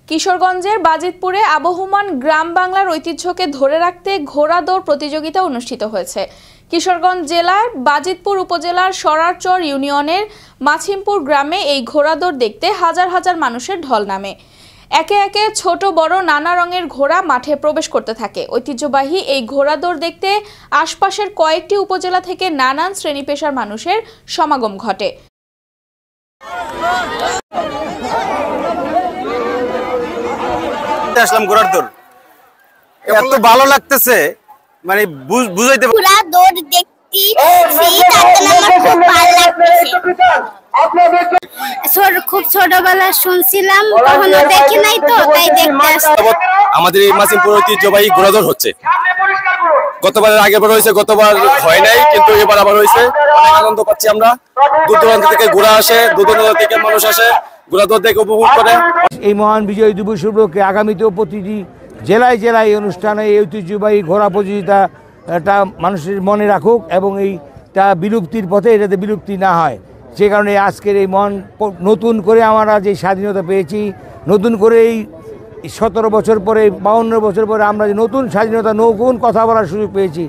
কিশোরগঞ্জের বাজিতপুরে আবহমান গ্রাম বাংলার ঐতিহ্যকে ধরে রাখতে ঘোড়া দৌড় প্রতিযোগিতা অনুষ্ঠিত হয়েছে। কিশোরগঞ্জ জেলার বাজিতপুর উপজেলার সরারচর ইউনিয়নের মাছিমপুর গ্রামে এই ঘোড়া দৌড় দেখতে হাজার হাজার মানুষের ঢল নামে। একে একে ছোট বড় নানা রঙের ঘোড়া মাঠে প্রবেশ করতে থাকে। ঐতিহ্যবাহী এই ঘোড়া দৌড় দেখতে আশপাশের কয়েকটি উপজেলা থেকে নানান শ্রেণী পেশার মানুষের সমাগম ঘটে। আসলাম ঘোড়ার দৌড়, এত ভালো লাগতেছে, মানে বুঝাইতে ঘোড়া দৌড় দেখতেছি, খুব ভালো লাগতেছে। খুব ছোটবেলায় শুনছিলাম, কখনো দেখি নাই, তো তাই দেখতে আসছি। আমাদের এই মাছিমপুর ঐতিহ্যবাহী ঘোড়া দৌড় হচ্ছে। গতবারের আগেবার হয়েছে, গতবার হয় নাই, কিন্তু এবার আবার হয়েছে। অনেক আনন্দ পাচ্ছি আমরা। দূর দূরান্ত থেকে ঘোড়া আসে, দূর দূরান্ত থেকে মানুষ আসে, ঘোড়া দৌড় দেখে উপভোগ করে। এই মহান বিজয় দিবস উপলক্ষে আগামীতেও প্রতিটি জেলায় জেলায় এই অনুষ্ঠানে এই ঐতিহ্যবাহী ঘোড়া প্রতিযোগিতাটা মানুষের মনে রাখুক এবং এইটা বিলুপ্তির পথে এটাতে বিলুপ্তি না হয়। সে কারণে আজকের এই নতুন করে আমরা যে স্বাধীনতা পেয়েছি, নতুন করে এই 17 বছর পরে 52 বছর পরে আমরা যে নতুন স্বাধীনতা নতুন কথা বলার সুযোগ পেয়েছি।